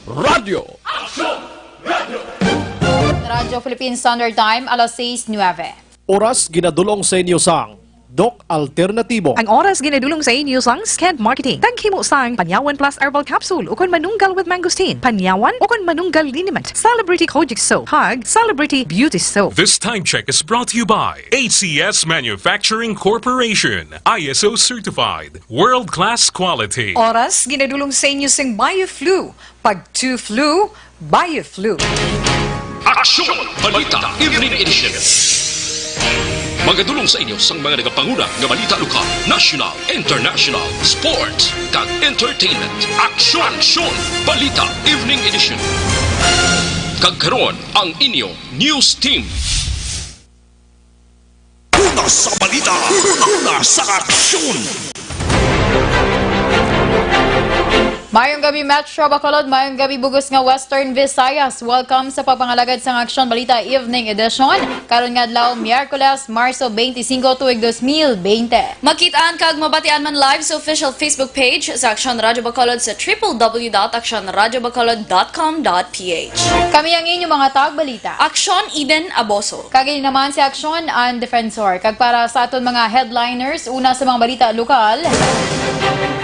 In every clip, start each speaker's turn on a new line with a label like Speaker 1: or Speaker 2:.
Speaker 1: Radio.
Speaker 2: Radyo Philippine Standard Time, alas 6:09.
Speaker 1: Oras ginadulong sa inyo sang Doc Alternatibo.
Speaker 3: Ang oras ginadulong sa inyo sang Sked Marketing. Tagkimo sang Panyawan Plus Herbal Capsule ukon manunggal with mangosteen. Panyawan ukon manunggal liniment. Celebrity Kojic Soap. Hug Celebrity Beauty Soap.
Speaker 4: This time check is brought to you by ACS Manufacturing Corporation. ISO certified. World-class quality.
Speaker 3: Oras ginadulong sa inyo sang BioFlu. Pag 2 flu, BioFlu.
Speaker 5: Aksyon! Balita Evening Edition. Magadulong sa inyo sang mga nagapanguna nga balita lokal, national, international, sports, kag entertainment. Aksyon! Balita Evening Edition. Kagkaroon ang inyong news team. Una sa balita, una sa aksyon.
Speaker 2: Mayong gabi Metro Bacolod, mayong gabi bugos nga Western Visayas. Welcome sa papangalagad sang Aksyon Balita Evening Edition. Karon nga adlaw Miyerkules, Marso 25 tuig 2020.
Speaker 6: Magkitaan kag mabatian man live sa official Facebook page sa Aksyon Radyo Bacolod sa www.aksyonradyobacolod.com.ph.
Speaker 2: Kami ang inyong mga tagbalita.
Speaker 6: Aksyon Eden Aboso.
Speaker 2: Kagini naman si Aksyon and Defensor. Kag para sa aton mga headliners, una sa mga balita lokal.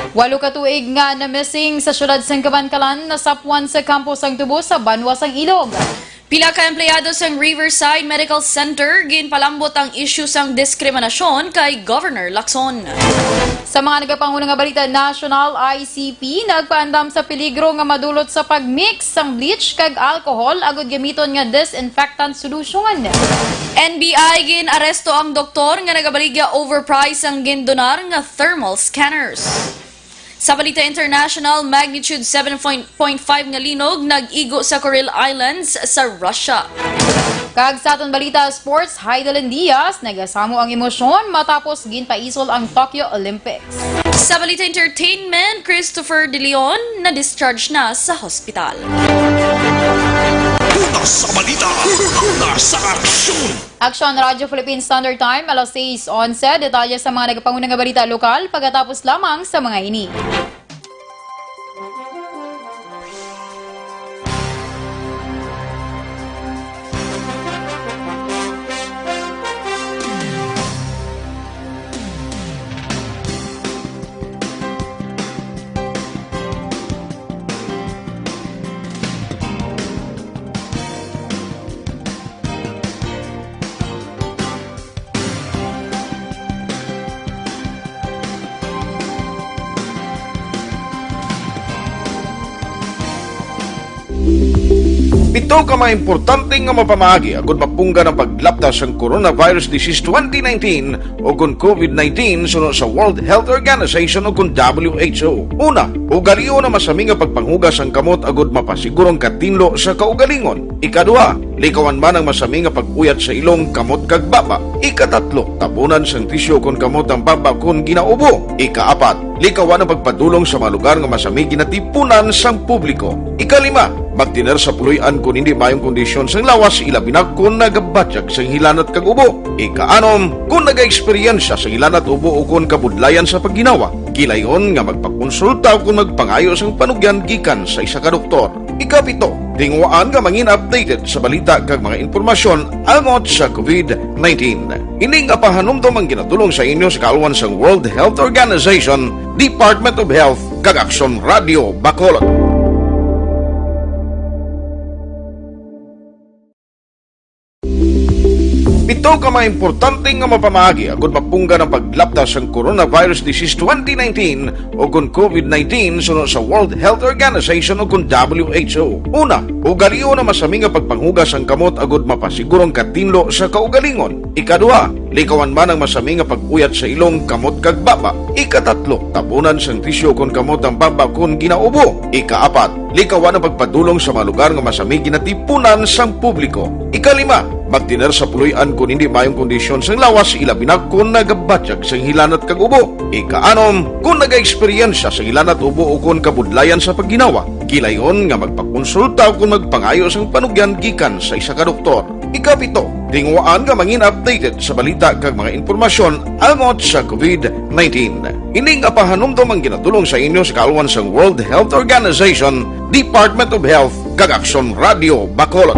Speaker 2: 8 ka tuig nga na missing sa syudad sang Kabankalan, nasapwan sa kampo sang Tubo sa Banwa sang Ilog.
Speaker 6: Pila ka empleyado sang Riverside Medical Center ginpalambot ang issue sang diskriminasyon kay Governor Lacson.
Speaker 2: Sa mga nagapangulang nga balita national, ICP nagpaandam sa peligro nga madulot sa pagmix sang bleach kag alcohol agud gamiton nga disinfectant solution.
Speaker 6: NBI gin-aresto ang doktor nga nagabaligya overprice ang gindonar nga thermal scanners. Sa balita international, magnitude 7.5 nga linog nag-igo sa Kuril Islands sa Russia.
Speaker 2: Kag sa aton balita sports, Heidelin Diaz nagasamo ang emosyon matapos ginpaisol ang Tokyo Olympics.
Speaker 6: Sa balita entertainment, Christopher De Leon na-discharge na sa hospital.
Speaker 5: Una sa balita, una sa aksyon.
Speaker 2: Aksyon Radyo Philippine Standard Time, alas 6:11. Detalye sa mga nagapangunang nga balita lokal pagkatapos lamang sa mga ini.
Speaker 7: Pito ka mga importante nga mapamagi agud mapungga ng paglaptas sang Coronavirus Disease 2019 o kung COVID-19 sunod sa World Health Organization o kung WHO. Una, ugaliyo na masami nga pagpanghugas ang kamot agud mapasigurong katinlo sa kaugalingon. Ikadua, likawan man ang masami nga pag-uyat sa ilong kamot kag baba. Ikatatlo, tabunan sang tisyo kung kamot ang baba kung ginaubo. Ikaapat, likawan ang pagpadulong sa mga lugar nga masami ginatipunan sang publiko. Ikalima, magtiner sa puluyan kung hindi mayong kondisyon sang lawas, ilabi na kung nagabatyak sang hilanat kag ubo. Ikaanom, kung nag-eksperyensya sa hilanat ubo o kung kabudlayan sa pagginawa. Kilayon nga magpakonsulta kung magpangayo sang panugyan gikan sa isa ka doktor. Ikapito, tingwaan nga mangin updated sa balita kag mga impormasyon angot sa COVID-19. Ining apahanumdom ang ginatulong sa inyo sa kaalwan sang World Health Organization, Department of Health, kag Aksyon Radio Bacolod. Pito ka mga importante nga mapamagi agud mapungga ng paglaptas sang Coronavirus Disease 2019 o kung COVID-19 sunod sa World Health Organization o kung WHO. Una, ugaliyo na masami nga pagpanghugas ang kamot agud mapasigurong katinlo sa kaugalingon. Ikadua, likawan man ang masami nga pag-uyat sa ilong kamot kag baba. Ikatatlo, tabunan sang tisyo kung kamot ang baba kung ginaubo. Ikaapat, likawan ang pagpadulong sa mga lugar nga masami ginatipunan sang publiko. Ikalima, magtiner sa puloy-an kung hindi mayong kondisyon sang lawas ilabi na kung nagabatyag sang hilanat kag ubo. Ika-anom, kung nag-eksperyensya sa hilanat ubo o kung kabudlayan sa pagginawa, kilayon nga magpakonsulta o kung magpangayo sang panugyan gikan sa isa ka doktor. Ika-pito, tingwaan nga mangin updated sa balita kag mga impormasyon angot sa COVID-19. Ining apahanumdom ang ginatulong sa inyo sa kaluan sang World Health Organization, Department of Health kag Aksyon Radio Bacolod.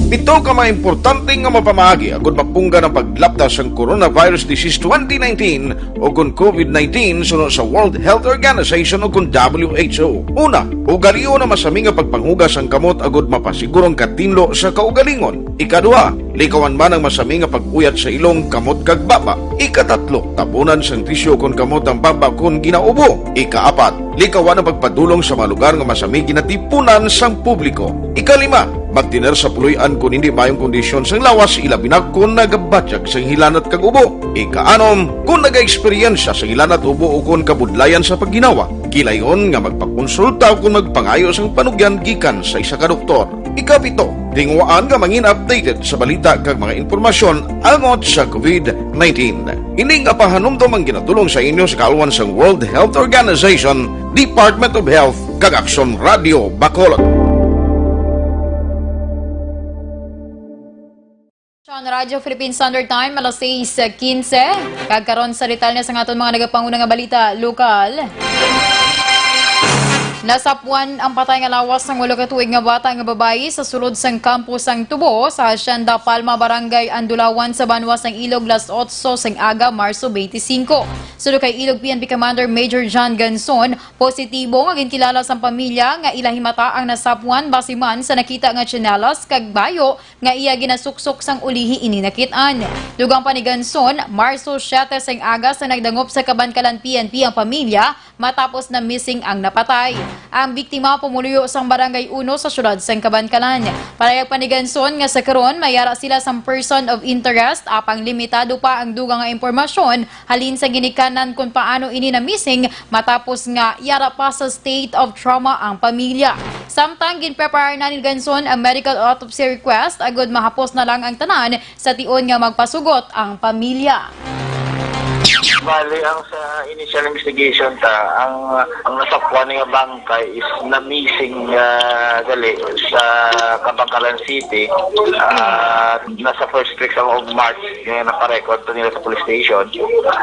Speaker 7: Pito ka mga importante nga mapamagi agud mapungga ng paglaptas ng Coronavirus Disease 2019 o kung COVID-19 sunod sa World Health Organization o kung WHO. Una, ugaliyo na masami nga pagpanghugas ang kamot agud mapasigurong katinlo sa kaugalingon. Ikadua, likawan man ang masami nga pag-uyat sa ilong kamot kag baba. Ikatatlo, tapunan sang tisyo kung kamot ang baba kung ginaubo. Ikaapat, likawan ang pagpadulong sa mga lugar nga masami ginatipunan sang publiko. Ikalima, magtiner sa puloy-an kung hindi mayong kondisyon sang lawas ilabi na kung nagabatyag sang hilanat kag ubo. Ika-anom, kung nag-eksperyensya sa hilanat ubo o kung kabudlayan sa pagginawa, kilayon nga magpakonsulta o kung magpangayo sang panugyan gikan sa isa ka doktor. Ika-pito, tingwaan nga mangin updated sa balita kag mga impormasyon angot sa COVID-19. Ining apahanumdom ang ginatulong sa inyo sa kaluan sang World Health Organization, Department of Health kag Aksyon Radio Bacolod.
Speaker 2: Radio Philippine Standard Time, alas 6:15. Kagkaroon sa detalye sa aton mga nagapangunang nga balita lokal. Nasapuan ang patay nga lawas ng 8 ka tuig nga bata nga babayi sa sulod sang campus sang Tubo sa Hacienda Palma, Barangay Andulawan sa Banwas ng Ilog, las 8 sang aga, Marso 25. Sulod kay Ilog PNP Commander Major John Ganson, positibo nga ginkilala sang pamilya nga ilahimata ang nasapuan basiman sa nakita nga tsinelas kag bayo nga iya ginasuksok sang ulihi ini nakitaan. Dugang pa ni Ganson, Marso 7 sang aga sa nagdangop sa Kabankalan PNP ang pamilya matapos na missing ang napatay. Ang biktima pumuluyo sang Barangay 1 sa syudad sang Kabankalan. Parayag pa ni Ganson nga sa karon mayara sila sang person of interest apang limitado pa ang dugang nga impormasyon halin sa ginikanan kung paano ini na missing matapos nga yara pa sa state of trauma ang pamilya. Samtang ginprepare na ni Ganson ang medical autopsy request agud mahapos na lang ang tanan sa tion nga magpasugot ang pamilya.
Speaker 8: Bali, ang sa initial investigation ang nasapuan nga bangkay is na missing gali sa Kabangkalan City. Nasa first week of March nga naparecord to nila sa police station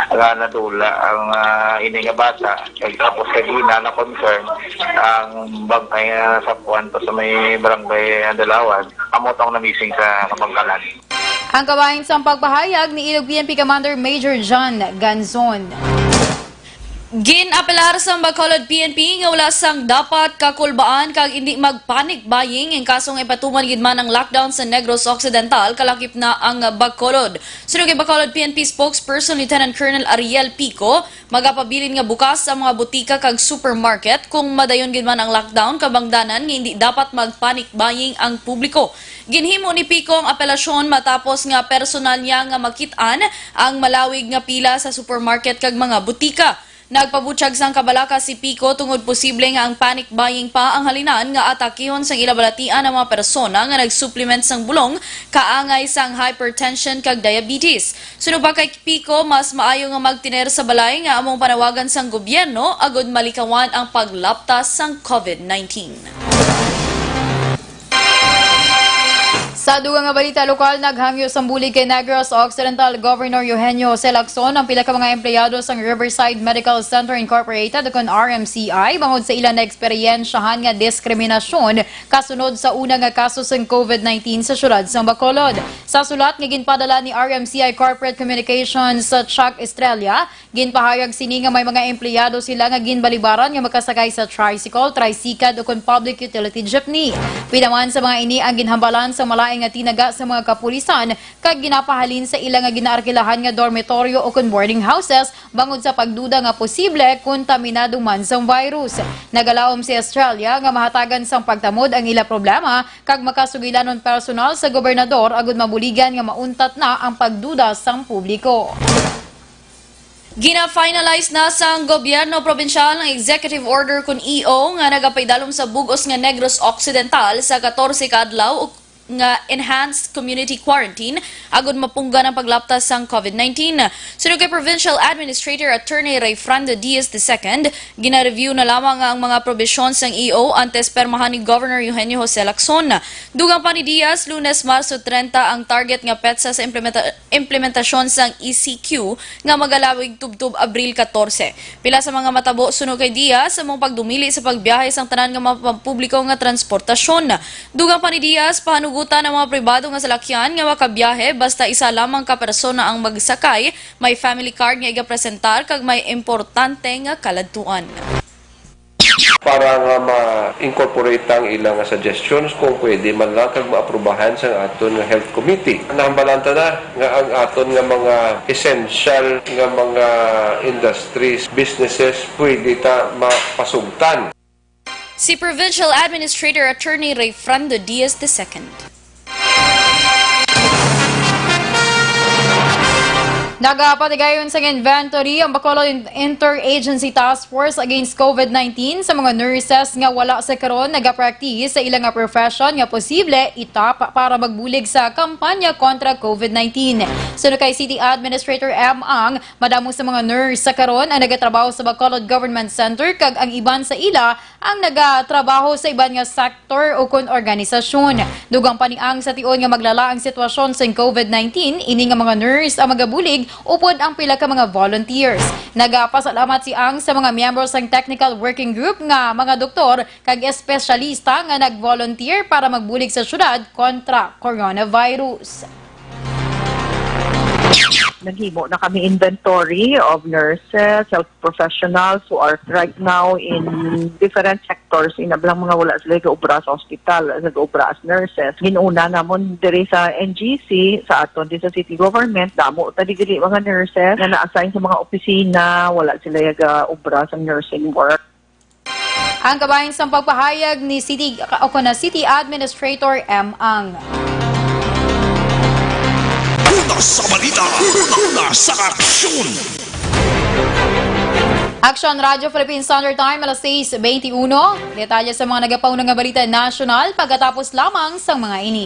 Speaker 8: nga nadula ang ini nga bata. Tapos kagina na concern ang bangkay nga nasapuan to sa may Barangay Andalawan. Amot ang na missing sa Kabangkalan.
Speaker 2: Ang kabahin sa pagpahayag ni Ilog PNP Commander Major John Ganson.
Speaker 6: Ginapelar sa Bacolod PNP nga wala sang dapat kakulbaan kag hindi magpanic buying ang kasong ipatuman gid man ang lockdown sa Negros Occidental kalakip na ang Bacolod. Sunod kay Bacolod PNP spokesperson Lieutenant Colonel Ariel Pico, magapabilin nga bukas ang mga butika kag supermarket kung madayon gid man ang lockdown kabangdanan nga hindi dapat magpanic buying ang publiko. Ginhimo ni Pico ang apelasyon matapos nga personal niya nga makitaan ang malawig nga pila sa supermarket kag mga butika. Nagpabutyag sang kabalaka si Pico tungod posible nga ang panic buying pa ang halinan nga atakihon sang ilabalatian ang mga persona nga nagsupplement sang bulong kaangay sang hypertension kag diabetes. Sunod pa kay Pico, mas maayo nga magtiner sa balay nga among panawagan sang gobyerno agud malikawan ang paglaptas sang COVID-19.
Speaker 2: Sa dugang nga balita lokal, naghangyo sa bulig kay Negros Occidental Governor Eugenio Selacson ang pila ka mga empleyado sa Riverside Medical Center Incorporated o RMCI bangod sa ilan na eksperyensyahan nga diskriminasyon kasunod sa una nga kaso sa COVID-19 sa syudad sa Bacolod. Sa sulat nga ginpadala ni RMCI Corporate Communications sa Chuck Estrella, ginpahayag sini nga may mga empleyado sila nga ginbalibaran nga makasakay sa tricycle, tricycad o public utility jeepney. Pinaman sa mga ini ang ginhambalan sa malaing nga tinaga sa mga kapulisan kag ginapahalin sa ilang nga ginaarkilahan nga dormitoryo o boarding houses bangod sa pagduda nga posible kontaminado man sa virus. Nagalawom si Australia nga mahatagan sang pagtamod ang ila problema kag makasugilanon personal sa gobernador agud mabuligan nga mauntat na ang pagduda sang publiko.
Speaker 6: Gina-finalize na sa gobyerno probinsyal ng executive order kun EO nga nagapaydalom sa bugos nga Negros Occidental sa 14 ka adlaw nga enhanced community quarantine agud mapunggan ang paglaptas sang COVID-19. Sunod kay Provincial Administrator Attorney Rayfrando Diaz II, gina-review na lamang ang mga probisyon sang EO antes permahan ni Governor Eugenio Jose Lacson. Dugang pa ni Diaz, Lunes, Marso 30 ang target nga petsa sa implementasyon sang ECQ nga magalawig tubtub Abril 14. Pila sa mga matabo sunod kay Diaz among pagdumili sa pagbiyahe sang tanan nga mapapubliko nga transportasyon. Dugang pa ni Diaz, pahanugutan ang mga pribado nga salakyan nga makabiyahe basta isa lamang ka persona ang magsakay, may family card nga igapresentar kag may importante nga kaladtuan.
Speaker 9: Para nga ma-incorporate ang ilang suggestions kung pwede man lang kag maaprubahan sa aton nga health committee. Nahambalanta na nga ang aton nga mga essential nga mga industries, businesses pwede ta mapasugtan.
Speaker 6: Si Provincial Administrator Attorney Rayfrando Diaz II.
Speaker 2: Nagapatigayon sa inventory ang Bacolod Interagency Task Force Against COVID-19 sa mga nurses nga wala sa karon nagapractice sa ilang profession nga posible itapa para magbulig sa kampanya kontra COVID-19. Sunod kay City Administrator M. Ang, madamo sa mga nurse sa karon ang nagatrabaho sa Bacolod Government Center kag ang iban sa ila ang nagatrabaho sa iban nga sektor o kun organisasyon. Dugang pa ni Ang sa tion nga maglala ang sitwasyon sa COVID-19, ini nga mga nurse ang magabulig upod ang pila ka mga volunteers. Nagapasalamat si Ang sa mga miyembro ng Technical Working Group nga mga doktor kag espesyalista nga nag-volunteer para magbulig sa syudad kontra coronavirus.
Speaker 10: Naghimo na kami inventory of nurses, health professionals who are right now in different sectors. Inablang mga wala sila gaubra sa hospital, nag-ubra as nurses. Ginuna namon diri sa NGC, sa aton din sa city government, damo tadigili mga nurses na na-assign sa mga opisina, wala sila gaubra sa nursing work.
Speaker 2: Ang kabahin sa pagpahayag ni City Administrator M. Ang.
Speaker 5: Una sa balita, una sa aksyon.
Speaker 2: Aksyon Radio Philippine Standard Time, alas 6:21. Detalye sa mga nagapaunang nga balita national pagkatapos lamang sa mga ini.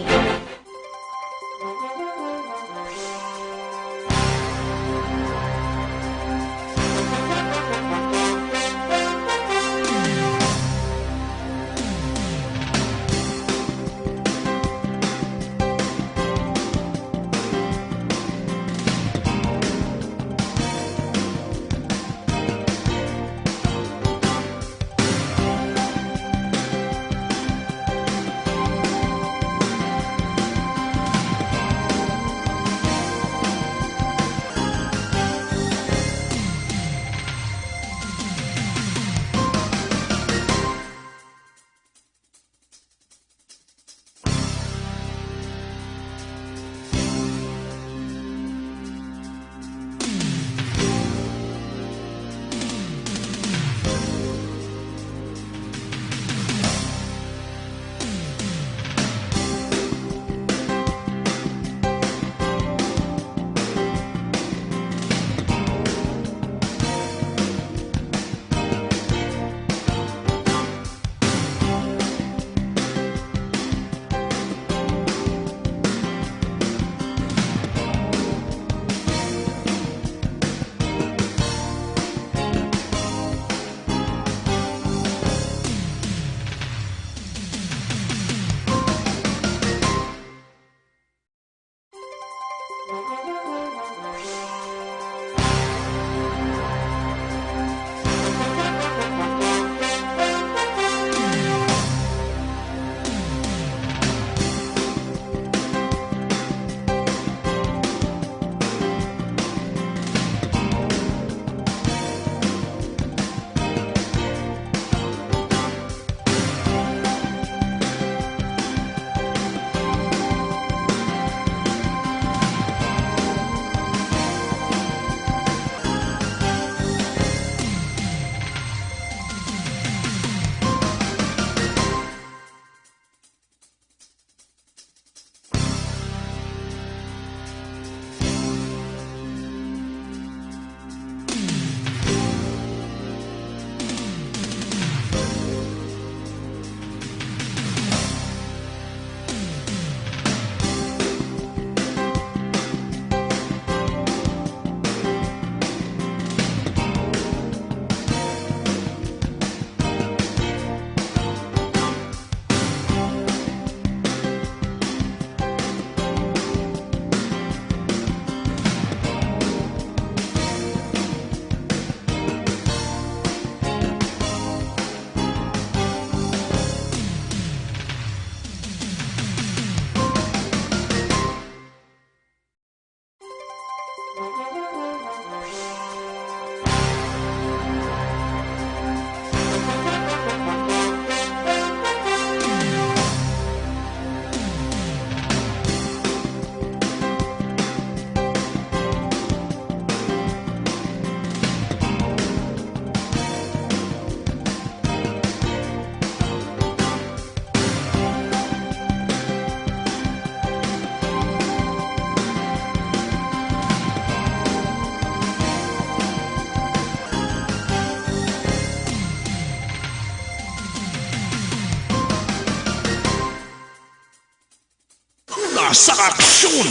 Speaker 5: Una sa aksyon!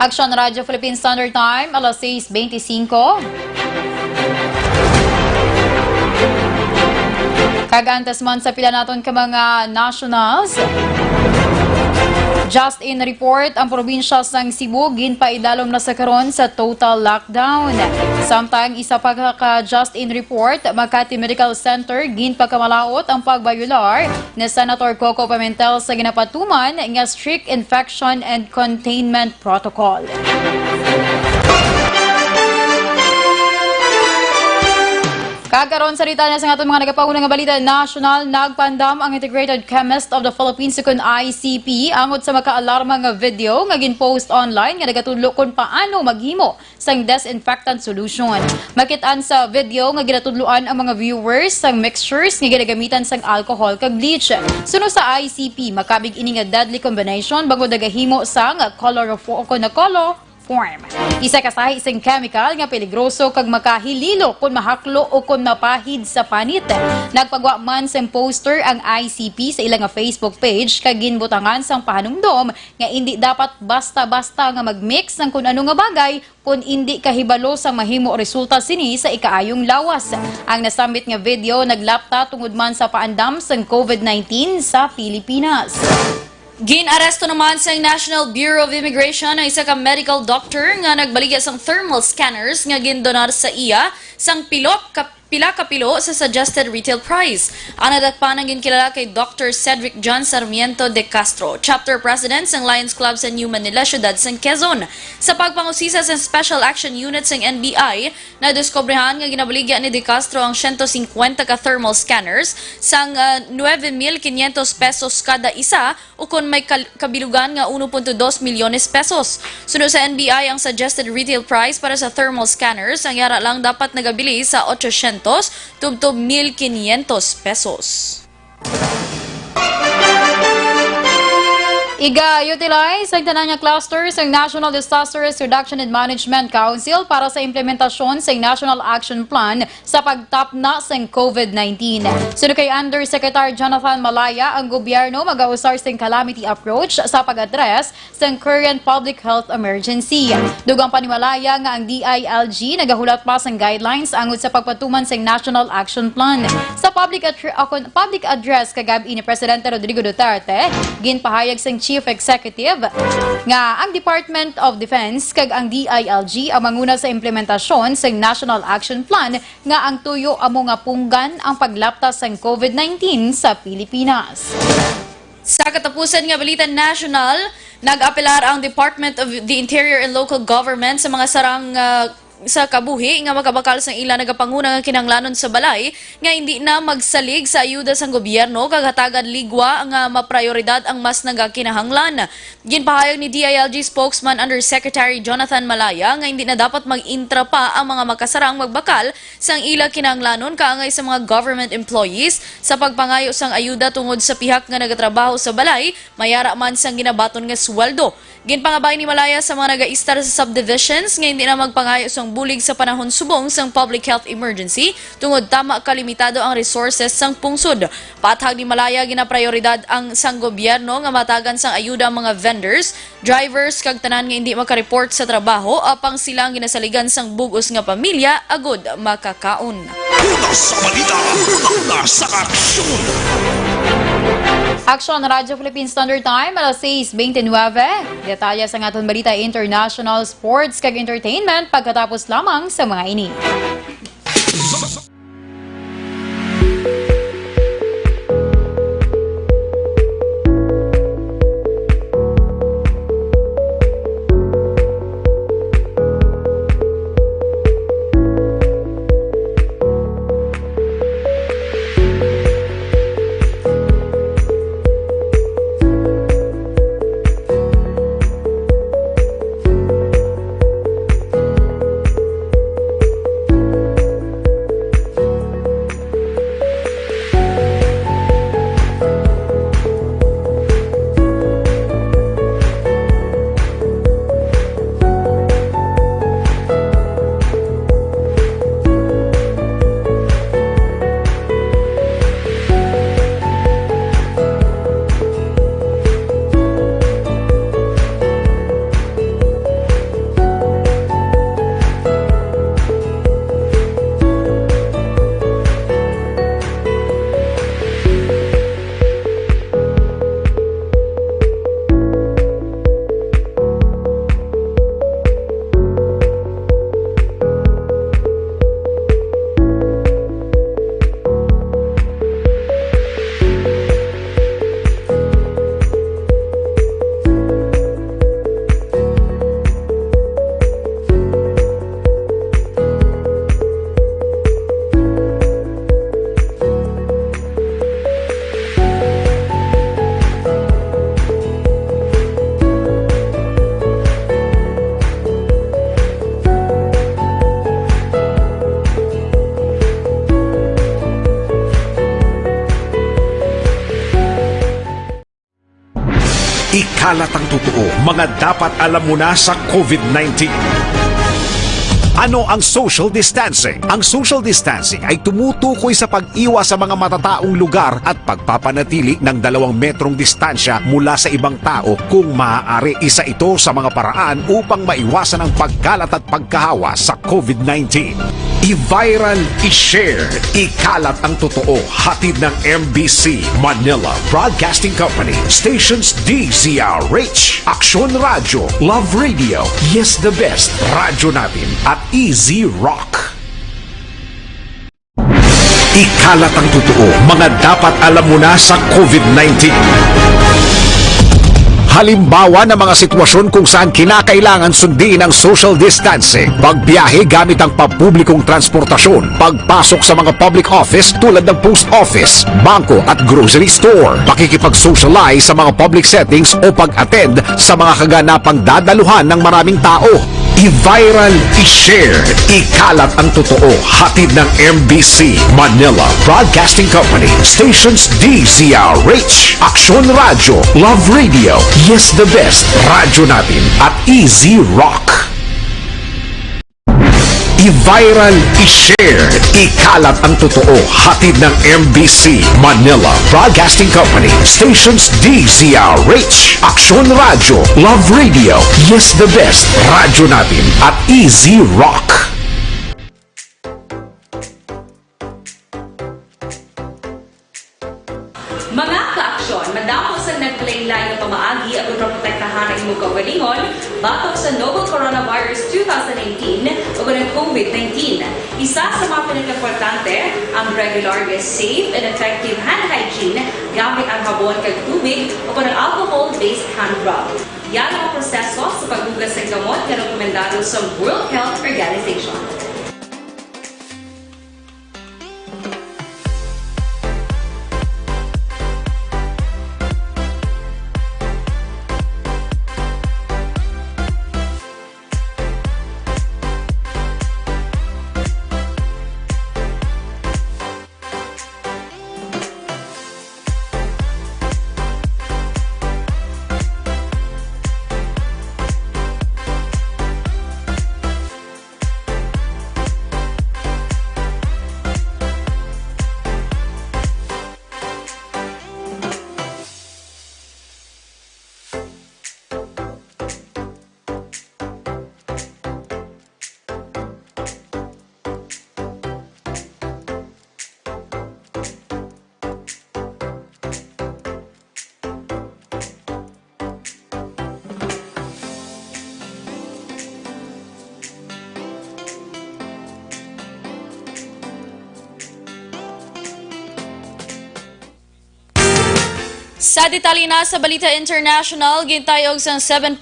Speaker 2: Aksyon Radio Philippine Standard Time, alas 6:25. Kagantas man sa pila naton ka mga nationals. Just in report, ang probinsya ng Cebu ginpaidalom na sa karon sa total lockdown. Samtang isa pa ka just in report, Makati Medical Center ginpakamalaot ang pagbayular ni Senator Coco Pimentel sa ginapatuman nga strict infection and containment protocol. Kagaron sa rita niya sa atong mga nagapaunang nga balita national, nagpandam ang Integrated Chemist of the Philippines kun ICP angod sa makaalarma nga video nga ginpost online nga nagatudlo kung paano maghimo sang disinfectant solution. Makitaan sa video nga ginatudloan ang mga viewers sang mixtures nga ginagamitan sang alcohol kag bleach. Suno sa ICP, makabig ini nga deadly combination bago nagahimo sang color form. Isa kasahi isang chemical nga peligroso kag makahililo kung mahaklo o kung mapahid sa panit. Nagpagwa man sa poster ang ICP sa ilang Facebook page kag ginbutangan sang pahanumdom nga hindi dapat basta-basta nga magmix ng kung ano nga bagay kung hindi kahibalo sa mahimo resulta sini sa ikaayong lawas. Ang nasambit nga video naglapta tungod man sa paandam sang COVID-19 sa Pilipinas.
Speaker 6: Ginaresto naman sa National Bureau of Immigration ang isa ka medical doctor nga nagbaligya sang thermal scanners nga gindonar sa iya sang pila ka pilo sa suggested retail price. Ang nadakpan ang ginkilala kay Dr. Cedric John Sarmiento de Castro, Chapter President ng Lions Club sa New Manila, Syudad sang Quezon. Sa pagpangusisa sa Special Action Unit ng NBI, nadiskubrihan nga ginabaligya ni de Castro ang 150 ka thermal scanners sang 9,500 pesos kada isa o kung may kabilugan nga 1.2 milyones pesos. Sunod sa NBI, ang suggested retail price para sa thermal scanners ang yara lang dapat nagabili sa 800 tubtob 1,500 pesos.
Speaker 2: Iga-utilize ang tanan nga clusters ng National Disaster Risk Reduction and Management Council para sa implementasyon sa National Action Plan sa pagtapna sa COVID-19. Sunod kay Undersecretary Jonathan Malaya, ang gobyerno mag-ausar sa calamity approach sa pag-address sa current public health emergency. Dugang pa ni Malaya nga ang DILG nagahulat pa sa guidelines angod sa pagpatuman sa National Action Plan. Sa public address kagabi ni Presidente Rodrigo Duterte, ginpahayag sa Chief Executive nga ang Department of Defense kag ang DILG ang manguna sa implementasyon sa National Action Plan nga ang tuyo amo nga punggan ang paglaptas sa COVID-19 sa Pilipinas.
Speaker 6: Sa katapusan nga balita national, nag-apelar ang Department of the Interior and Local Government sa mga sarang sa kabuhi nga makabakal sa ila nagapanguna nga kinahanglanon sa balay nga hindi na magsalig sa ayuda sang gobyerno kag hatagan ligwa nga maprioridad ang mas nagakinahanglan. Ginpahayag ni DILG spokesman Undersecretary Jonathan Malaya nga hindi na dapat mag-intra pa ang mga makasarang magbakal sang ila kinahanglanon kaangay sa mga government employees sa pagpangayo sang ayuda tungod sa pihak nga nagatrabaho sa balay, mayara man sang ginabaton nga sweldo. Ginpangabay ni Malaya sa mga naga-istar sa subdivisions nga hindi na magpangayo sang bulig sa panahon subong sang public health emergency tungod tama kalimitado ang resources sang pungsod. Patag ni Malaya ginaprioridad ang sang gobyerno nga matagan sang ayuda ang mga vendors, drivers kag tanan nga hindi makareport sa trabaho apang silang ginasaligan sang bugos nga pamilya agod makakaon.
Speaker 5: Una sa balita, una sa aksyon!
Speaker 2: Aksyon Radio Philippine Standard Time, alas 6:29. Detalye sa aton balita international, sports kag entertainment pagkatapos lamang sa mga ini.
Speaker 11: Ikalat ang totoo, mga dapat alam mo na sa COVID-19. Ano ang social distancing? Ang social distancing ay tumutukoy sa pag-iwas sa mga matataong lugar at pagpapanatili ng 2 metrong distansya mula sa ibang tao kung maaari. Isa ito sa mga paraan upang maiwasan ang pagkalat at pagkahawa sa COVID-19. I-viral, i-share, ikalat ang totoo. Hatid ng MBC Manila Broadcasting Company, Stations DZRH, Aksyon Radio, Love Radio, Yes the Best, Radyo Natin at Easy Rock. Ikalat ang totoo, mga dapat alam mo na sa COVID-19. Halimbawa ng mga sitwasyon kung saan kinakailangan sundin ang social distancing, pagbiyahe gamit ang pampublikong transportasyon, pagpasok sa mga public office tulad ng post office, bangko at grocery store, pakikipag-socialize sa mga public settings o pag-attend sa mga kaganapang dadaluhan ng maraming tao. I-viral, i-share, ikalat ang totoo. Hatid ng MBC Manila Broadcasting Company, Stations DZRH, Aksyon Radio, Love Radio, Yes the Best, Radyo Natin at Easy Rock. I-viral, i-share, ikalat ang totoo. Hatid ng MBC Manila Broadcasting Company, Stations DZRH, Aksyon Radio, Love Radio, Yes the Best, Radyo Natin at Easy Rock.
Speaker 12: Mga ka-aksyon, madamo sa naglaylay na pamaagi at protektahan ang imong kaugalingon batok sa novel coronavirus 2019 o ng COVID-19. Isa sa mga pinaka-importante ang regular, safe, and effective hand hygiene gamit ang habon kag tubig o ng alcohol-based hand rub. Yan ang proseso sa paghugas ng gamot na rekomendado sa World Health Organization.
Speaker 6: Sa detalye na sa Balita International, gintayog sa 7.5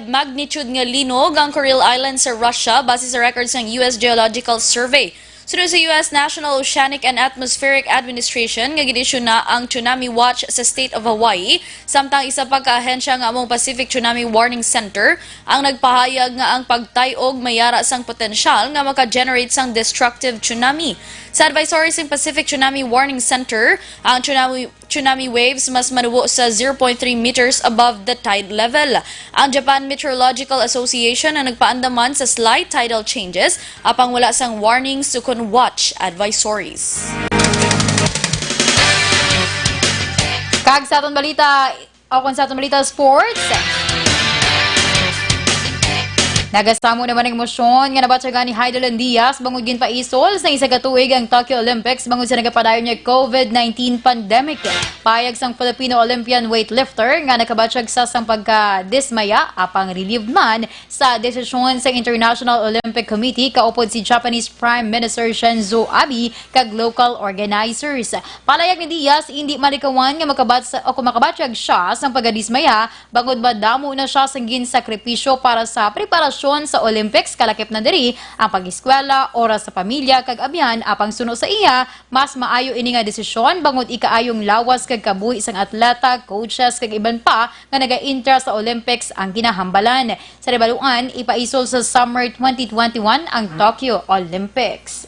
Speaker 6: magnitude nga linog ang Kuril Island sa Russia base sa records ng US Geological Survey. Sunod sa US National Oceanic and Atmospheric Administration nga gidisyu na ang Tsunami Watch sa State of Hawaii, samtang isa pa ka ahensya nga among Pacific Tsunami Warning Center ang nagpahayag nga ang pagtayog mayara sang potensyal nga maka-generate sang destructive tsunami. Sa advisory sa Pacific Tsunami Warning Center, ang tsunami waves mas manuwo sa 0.3 meters above the tide level. Ang Japan Meteorological Association ang nagpaandaman sa slight tidal changes apang wala sang warnings sukon watch advisories.
Speaker 2: Kag sa atong balita, sa atong balita sports. Nagasamo naman ng emosyon nga nabatsagan ni Heidelin Diaz bangod gin paisol sa isa ka tuig ang Tokyo Olympics bangod sa nagapadayon niya COVID-19 pandemic. Payag sang Filipino Olympian weightlifter nga nakabatsag sa sang pagka-dismaya apang relieved man sa desisyon sa International Olympic Committee kaupod si Japanese Prime Minister Shinzo Abe kag local organizers. Palayag ni Diaz hindi malikawan nga makabatsag siya sang pagka-dismaya bangod madamo na siya sang ginsakripisyo para sa preparasyon sa Olympics, kalakip na diri ang pag-eskwela, oras sa pamilya kag abyan apang suno sa iya mas maayo ini nga desisyon bangod ikaayong lawas kag kabuhi sang atleta, coaches kag iban pa nga naga-intra sa Olympics ang ginahambalan. Sa rebaluan, ipaisol sa Summer 2021 ang Tokyo Olympics.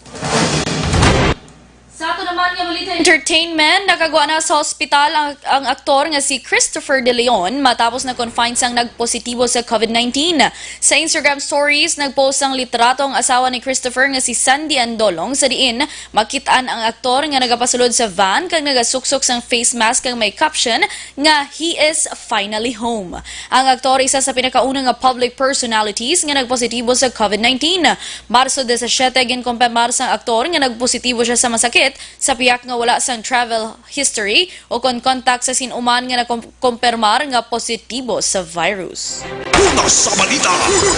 Speaker 6: Sa ato naman nga balita entertainment, nakagwa na sa ospital ang aktor nga si Christopher De Leon matapos na confine sang nagpositibo sa COVID-19. Sa Instagram stories, nagpost ang litrato ang asawa ni Christopher nga si Sandy Andolong sa diin makitaan ang aktor nga nagapasulod sa van kag nagasuksok sang face mask kag may caption nga he is finally home. Ang aktor isa sa pinakaunang nga public personalities nga nagpositibo sa COVID-19. Marso 17 ginkumpirmar sang aktor nga nagpositibo siya sa masakit sa piyak nga wala sang travel history o kon contact sa sinuman nga nakumpirmar nga positibo sa virus.
Speaker 11: Una sa balita,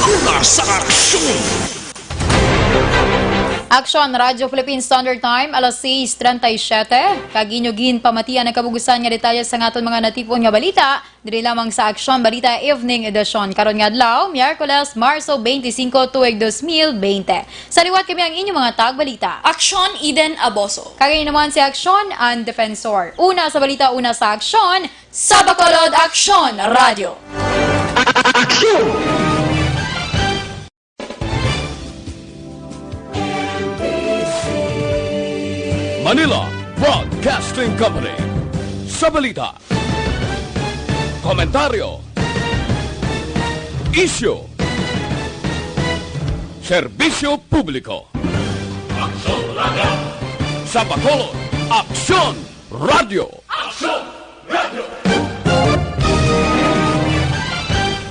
Speaker 11: una sa aksyon.
Speaker 2: Aksyon, Radyo Philippine Standard Time, alas 6:37. Kaginyugin pamatian ang kabugusan nga detalye sa ngaton mga natipon nga balita. Diri lamang sa Aksyon Balita Evening Edition. Karon nga adlaw, Miyerkules, Marso 25, tuig 2020. Sa liwat kami ang inyong mga tagbalita.
Speaker 6: Aksyon Eden Aboso.
Speaker 2: Kagayon naman si Aksyon ang Defensor. Una sa balita, una sa Aksyon.
Speaker 6: Sa Bacolod, Aksyon Radio.
Speaker 5: Manila Broadcasting Company. Sa balita, komentaryo, issue, serbisyo publiko. Aksyon Radio. Sa Bacolod, Aksyon Radio. Aksyon Radio.